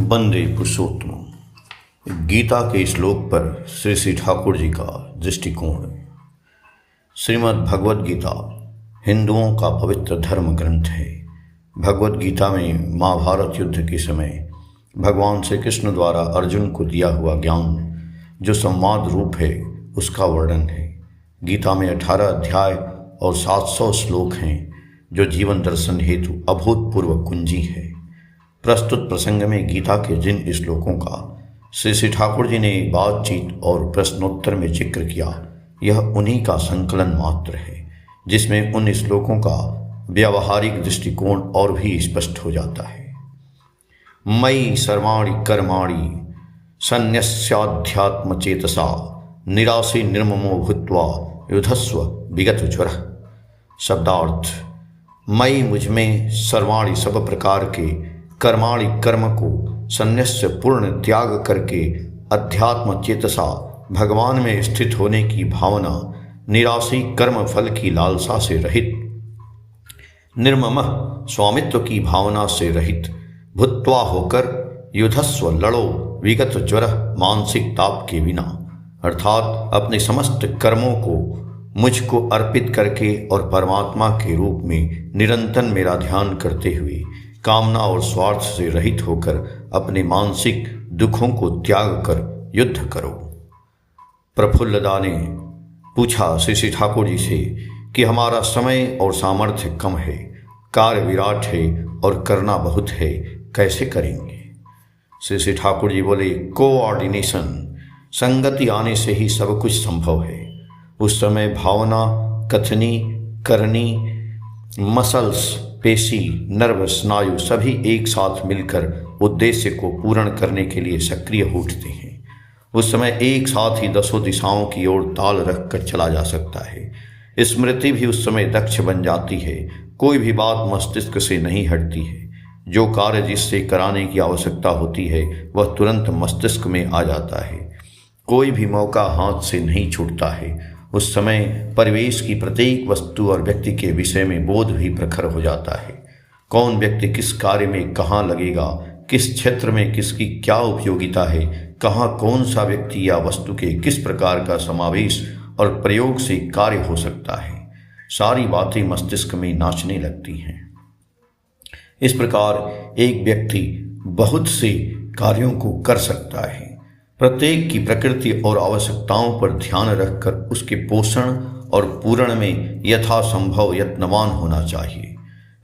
वंदे पुरुषोत्तम। गीता के श्लोक पर श्री श्री ठाकुर जी का दृष्टिकोण। श्रीमद् भगवद गीता हिंदुओं का पवित्र धर्म ग्रंथ है। भगवद गीता में महाभारत युद्ध के समय भगवान श्री कृष्ण द्वारा अर्जुन को दिया हुआ ज्ञान जो संवाद रूप है उसका वर्णन है। गीता में 18 अध्याय और 700 श्लोक हैं जो जीवन दर्शन हेतु अभूतपूर्व कुंजी है। प्रस्तुत प्रसंग में गीता के जिन श्लोकों का श्री श्री ठाकुर जी ने बातचीत और प्रश्नोत्तर में जिक्र किया, यह उन्हीं का संकलन मात्र है, जिसमें उन श्लोकों का व्यावहारिक दृष्टिकोण और भी स्पष्ट हो जाता है। मयि सर्वाणि कर्माणि सन्न्यस्याध्यात्म चेतसा निराशी निर्ममो भूत्वा युधस्व विगत ज्वरः। शब्दार्थ: मयि मुझमें सर्वाणि सब प्रकार के कर्माणि कर्म को संन्यस्य पूर्ण त्याग करके अध्यात्म चेतसा भगवान में स्थित होने की भावना, निराशी कर्म फल की लालसा से रहित, निर्मम स्वामित्व की भावना से रहित, भूत्वा होकर, युधस्व लड़ो, विगत ज्वर मानसिक ताप के बिना, अर्थात अपने समस्त कर्मों को मुझको अर्पित करके और परमात्मा के रूप में निरंतर मेरा ध्यान करते हुए कामना और स्वार्थ से रहित होकर अपने मानसिक दुखों को त्याग कर युद्ध करो। प्रफुल्लदा ने पूछा श्री श्री ठाकुर जी से कि हमारा समय और सामर्थ्य कम है, कार्य विराट है और करना बहुत है, कैसे करेंगे? श्री श्री ठाकुर जी बोले, कोऑर्डिनेशन, संगति आने से ही सब कुछ संभव है। उस समय भावना, कथनी, करनी, मसल्स, पेशी, नर्व, स्नायु सभी एक साथ मिलकर उद्देश्य को पूर्ण करने के लिए सक्रिय उठते हैं। उस समय एक साथ ही 10 दिशाओं की ओर ताल रखकर चला जा सकता है। स्मृति भी उस समय दक्ष बन जाती है। कोई भी बात मस्तिष्क से नहीं हटती है। जो कार्य जिससे कराने की आवश्यकता होती है वह तुरंत मस्तिष्क में आ जाता है। कोई भी मौका हाथ से नहीं छूटता है। उस समय परिवेश की प्रत्येक वस्तु और व्यक्ति के विषय में बोध भी प्रखर हो जाता है। कौन व्यक्ति किस कार्य में कहाँ लगेगा, किस क्षेत्र में किसकी क्या उपयोगिता है, कहाँ कौन सा व्यक्ति या वस्तु के किस प्रकार का समावेश और प्रयोग से कार्य हो सकता है, सारी बातें मस्तिष्क में नाचने लगती हैं। इस प्रकार एक व्यक्ति बहुत से कार्यों को कर सकता है। प्रत्येक की प्रकृति और आवश्यकताओं पर ध्यान रखकर उसके पोषण और पूरण में यथासंभव यत्नवान होना चाहिए।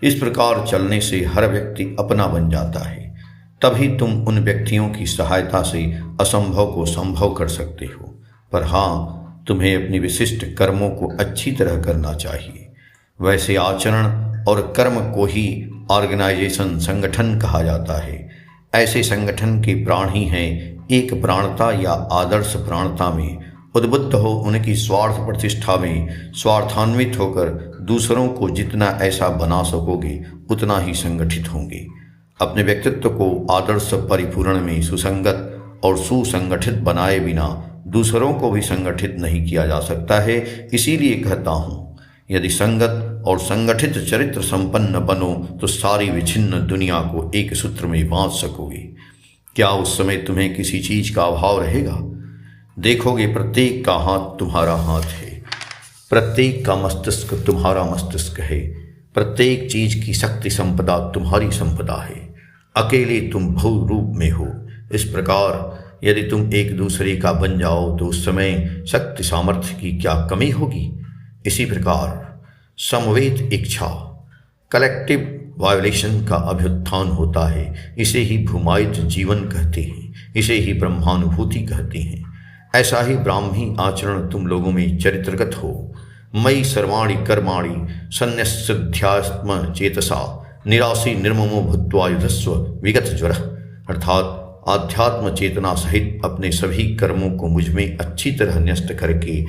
इस प्रकार चलने से हर व्यक्ति अपना बन जाता है। तभी तुम उन व्यक्तियों की सहायता से असंभव को संभव कर सकते हो। पर हाँ, तुम्हें अपनी विशिष्ट कर्मों को अच्छी तरह करना चाहिए। वैसे आचरण और कर्म को ही ऑर्गेनाइजेशन, संगठन कहा जाता है। ऐसे संगठन के प्राण ही हैं एक प्राणता या आदर्श प्राणता में उद्बुद्ध हो, उनकी स्वार्थ प्रतिष्ठा में स्वार्थान्वित होकर दूसरों को जितना ऐसा बना सकोगे उतना ही संगठित होंगे। अपने व्यक्तित्व को आदर्श परिपूर्ण में सुसंगत और सुसंगठित बनाए बिना दूसरों को भी संगठित नहीं किया जा सकता है। इसीलिए कहता हूँ, यदि संगत और संगठित चरित्र संपन्न बनो तो सारी विच्छिन्न दुनिया को एक सूत्र में बांध सकोगे। क्या उस समय तुम्हें किसी चीज का अभाव रहेगा? देखोगे प्रत्येक का हाथ तुम्हारा हाथ है, प्रत्येक का मस्तिष्क तुम्हारा मस्तिष्क है, प्रत्येक चीज की शक्ति संपदा तुम्हारी संपदा है। अकेले तुम भव रूप में हो। इस प्रकार यदि तुम एक दूसरे का बन जाओ तो उस समय शक्ति सामर्थ्य की क्या कमी होगी? इसी प्रकार समवेत इच्छा, कलेक्टिव वायोलेशन का अभ्युत्थान होता है। इसे ही भूमायित जीवन कहते हैं, इसे ही ब्रह्मानुभूति कहते हैं। ऐसा ही ब्राह्मी आचरण तुम लोगों में चरित्रगत हो। मयि सर्वाणि कर्माणि सन्न्यस्याध्यात्म चेतसा निराशी निर्ममो भूत्वा युधस्व विगत ज्वरः, अर्थात आध्यात्म चेतना सहित अपने सभी कर्मों को मुझमें अच्छी तरह न्यस्त करके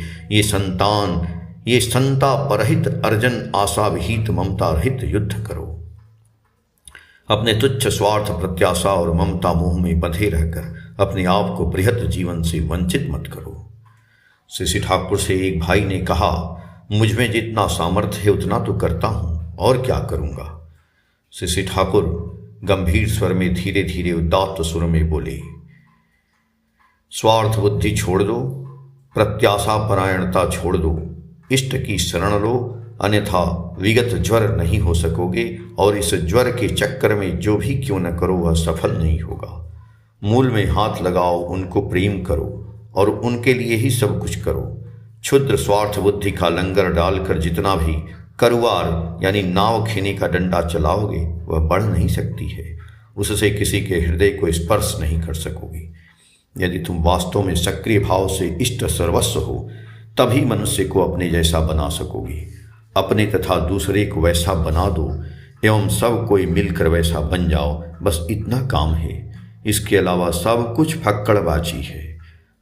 ये संता परहित अर्जन आशा विहित ममता रहित युद्ध करो। अपने तुच्छ स्वार्थ प्रत्याशा और ममता मोह में बंधे रहकर अपने आप को बृहत जीवन से वंचित मत करो। श्री श्री ठाकुर से एक भाई ने कहा, मुझ में जितना सामर्थ्य है उतना तो करता हूँ, और क्या करूँगा। श्री ठाकुर गंभीर स्वर में धीरे धीरे उदात्त सुर में बोले, स्वार्थ बुद्धि छोड़ दो, प्रत्याशा परायणता छोड़ दो, इष्ट की शरण लो, अन्यथा विगत ज्वर नहीं हो सकोगे और इस ज्वर के चक्कर में जो भी क्यों न करो वह सफल नहीं होगा। मूल में हाथ लगाओ, उनको प्रेम करो और उनके लिए ही सब कुछ करो। क्षुद्र स्वार्थ बुद्धि का लंगर डालकर जितना भी करुआर यानी नाव खेने का डंडा चलाओगे वह बढ़ नहीं सकती है, उससे किसी के हृदय को स्पर्श नहीं कर सकोगे। यदि तुम वास्तव में सक्रिय भाव से इष्ट सर्वस्व हो तभी मनुष्य को अपने जैसा बना सकोगे। अपने तथा दूसरे को वैसा बना दो एवं सब कोई मिलकर वैसा बन जाओ, बस इतना काम है। इसके अलावा सब कुछ फक्कड़बाजी है।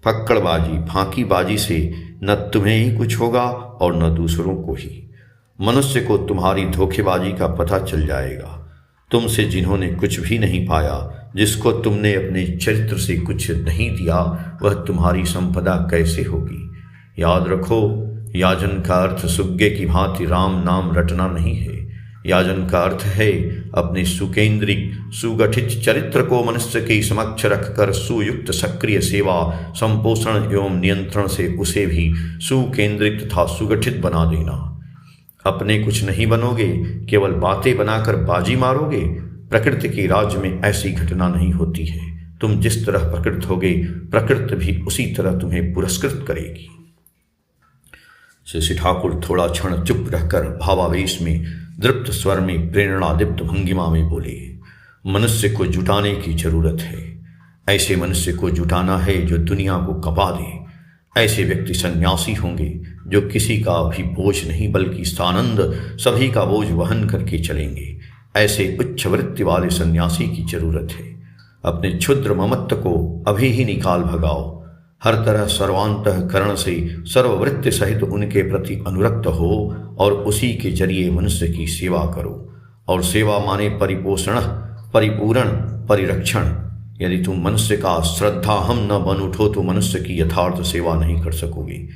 फक्कड़बाजी फांकीबाजी से न तुम्हें ही कुछ होगा और न दूसरों को ही। मनुष्य को तुम्हारी धोखेबाजी का पता चल जाएगा। तुमसे जिन्होंने कुछ भी नहीं पाया, जिसको तुमने अपने चरित्र से कुछ नहीं दिया, वह तुम्हारी संपदा कैसे होगी। याद रखो, याजन का अर्थ सुग्गे की भांति राम नाम रटना नहीं है। याजन का अर्थ है अपने सुकेंद्रिक सुगठित चरित्र को मनुष्य के समक्ष रखकर सुयुक्त सक्रिय सेवा संपोषण एवं नियंत्रण से उसे भी सुकेंद्रित तथा सुगठित बना देना। अपने कुछ नहीं बनोगे, केवल बातें बनाकर बाजी मारोगे। प्रकृति के राज्य में ऐसी घटना नहीं होती है। तुम जिस तरह प्रकृत होगे, प्रकृति भी उसी तरह तुम्हें पुरस्कृत करेगी। श्री ठाकुर थोड़ा क्षण चुप रहकर भावावेश में दृप्त स्वर में प्रेरणादीप्त भंगिमा में बोले, मनुष्य को जुटाने की जरूरत है। ऐसे मनुष्य को जुटाना है जो दुनिया को कपा दे। ऐसे व्यक्ति सन्यासी होंगे जो किसी का भी बोझ नहीं बल्कि सानंद सभी का बोझ वहन करके चलेंगे। ऐसे उच्च वृत्ति वाले सन्यासी की जरूरत है। अपने क्षुद्र ममत्व को अभी ही निकाल भगाओ। हर तरह सर्वांतःकरण से सर्ववृत्ति सहित उनके प्रति अनुरक्त हो और उसी के जरिए मनुष्य की सेवा करो। और सेवा माने परिपोषण, परिपूरण, परिरक्षण। यदि तुम मनुष्य का श्रद्धा हम न बन उठो तो मनुष्य की यथार्थ सेवा नहीं कर सकोगे।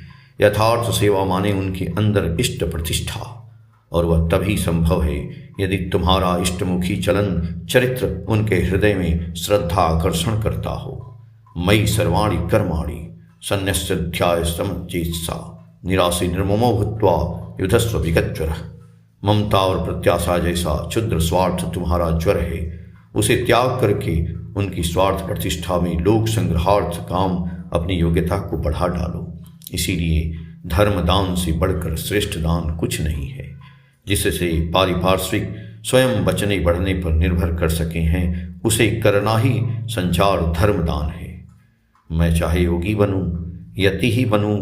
यथार्थ सेवा माने उनके अंदर इष्ट प्रतिष्ठा, और वह तभी संभव है यदि तुम्हारा इष्टमुखी चलन चरित्र उनके हृदय में श्रद्धा आकर्षण करता हो। मयि सर्वाणि कर्माणि सन्न्यस्याध्याय समचेतसा निराशी निर्ममो भूत्वा युधस्व विगतज्वरः। ममता और प्रत्याशा जैसा क्षुद्र स्वार्थ तुम्हारा ज्वर है, उसे त्याग करके उनकी स्वार्थ प्रतिष्ठा में लोक संग्रहार्थ काम अपनी योग्यता को बढ़ा डालो। इसीलिए धर्म दान से बढ़कर श्रेष्ठ दान कुछ नहीं है। जिससे पारिपार्श्विक स्वयं बचने बढ़ने पर निर्भर कर सके हैं, उसे करना ही संचार धर्म दान है। मैं चाहे योगी बनूं, यति ही बनूं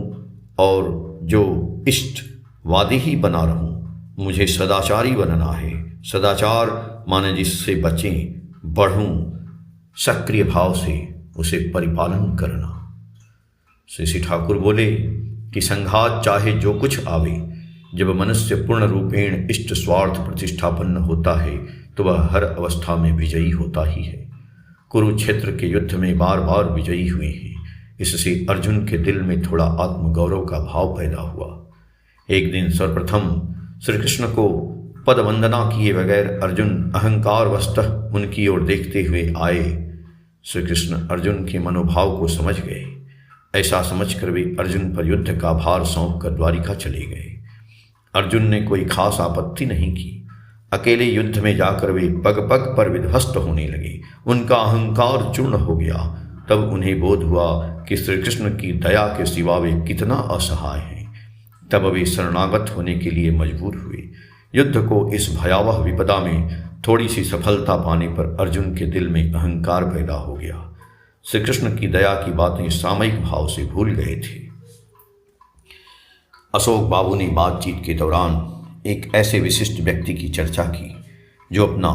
और जो इष्टवादी ही बना रहूं, मुझे सदाचारी बनना है। सदाचार माने जिससे बचें, बढ़ूं, सक्रिय भाव से उसे परिपालन करना। श्री ठाकुर बोले कि संघात चाहे जो कुछ आवे, जब मनुष्य पूर्ण रूपेण इष्ट स्वार्थ प्रतिष्ठापन्न होता है तो वह हर अवस्था में विजयी होता ही है। कुरुक्षेत्र के युद्ध में बार बार विजयी हुए हैं। इससे अर्जुन के दिल में थोड़ा आत्मगौरव का भाव पैदा हुआ। एक दिन सर्वप्रथम श्री कृष्ण को पद वंदना किए बगैर अर्जुन अहंकार वस्तः उनकी ओर देखते हुए आए। श्री कृष्ण अर्जुन के मनोभाव को समझ गए। ऐसा समझकर वे अर्जुन पर युद्ध का भार सौंप कर द्वारिका चले गए। अर्जुन ने कोई खास आपत्ति नहीं की। अकेले युद्ध में जाकर वे पग पग पर विध्वस्त होने लगे। उनका अहंकार चूर्ण हो गया। तब उन्हें बोध हुआ कि श्री कृष्ण की दया के सिवा वे कितना असहाय हैं। तब वे शरणागत होने के लिए मजबूर हुए। युद्ध को इस भयावह विपदा में थोड़ी सी सफलता पाने पर अर्जुन के दिल में अहंकार पैदा हो गया। श्री कृष्ण की दया की बातें सामयिक भाव से भूल गए थे। अशोक बाबू ने बातचीत के दौरान एक ऐसे विशिष्ट व्यक्ति की चर्चा की जो अपना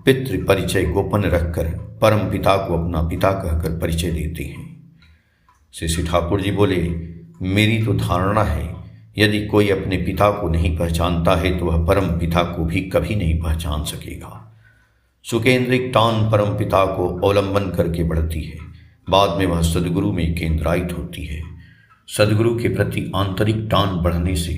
पितृ परिचय गोपन रखकर परम पिता को अपना पिता कहकर परिचय देते हैं। श्री ठाकुर जी बोले, मेरी तो धारणा है यदि कोई अपने पिता को नहीं पहचानता है तो वह परम पिता को भी कभी नहीं पहचान सकेगा। सुकेंद्रिक टान परम पिता को अवलंबन करके बढ़ती है, बाद में वह सदगुरु में केंद्रायित होती है। सदगुरु के प्रति आंतरिक टान बढ़ने से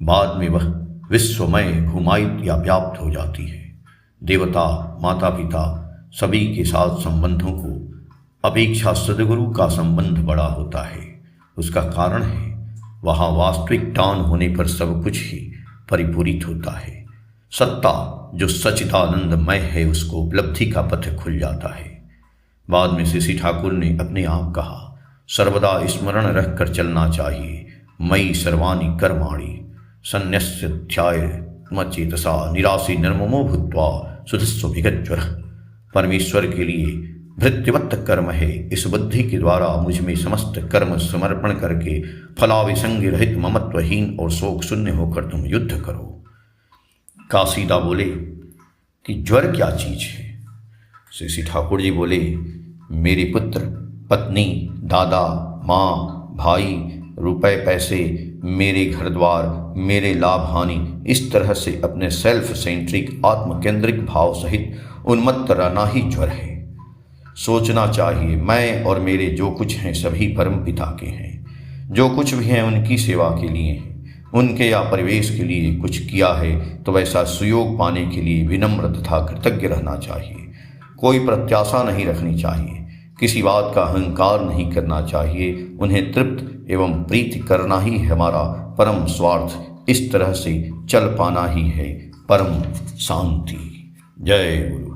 बाद में वह विश्वमय घुमायित या व्याप्त हो जाती है। देवता, माता पिता सभी के साथ संबंधों को अपेक्षा सद्गुरु का संबंध बड़ा होता है। उसका कारण है वहाँ वास्तविक टान होने पर सब कुछ ही परिपूरित होता है। सत्ता जो सच्चिदानंदमय है उसको उपलब्धि का पथ खुल जाता है। बाद में श्री ठाकुर ने अपने आप कहा, सर्वदा स्मरण रखकर चलना चाहिए, मयि सर्वाणि कर्माणि सन्न्यस्याध्यात्मचेतसा निरासी निर्ममो भूत्वा सुधस्व विगतज्वरः। परमेश्वर के लिए भृत्यवत् कर्म है, इस बुद्धि के द्वारा मुझ में समस्त कर्म समर्पण करके फलाविसंग रहित ममत्वहीन और शोक शून्य होकर तुम युद्ध करो। काशीदा बोले कि ज्वर क्या चीज है? श्री ठाकुर जी बोले, मेरे पुत्र, पत्नी, दादा, माँ, भाई, रुपए पैसे, मेरे घर द्वार, मेरे लाभ हानि, इस तरह से अपने सेल्फ सेंट्रिक आत्मकेंद्रिक भाव सहित उन्मत्त रहना ही ज्वर है। सोचना चाहिए मैं और मेरे जो कुछ हैं सभी परम पिता के हैं। जो कुछ भी हैं उनकी सेवा के लिए हैं। उनके या परिवेश के लिए कुछ किया है तो वैसा सुयोग पाने के लिए विनम्र तथा कृतज्ञ रहना चाहिए। कोई प्रत्याशा नहीं रखनी चाहिए, किसी बात का अहंकार नहीं करना चाहिए। उन्हें तृप्त एवं प्रीति करना ही हमारा परम स्वार्थ। इस तरह से चल पाना ही है परम शांति। जय गुरु।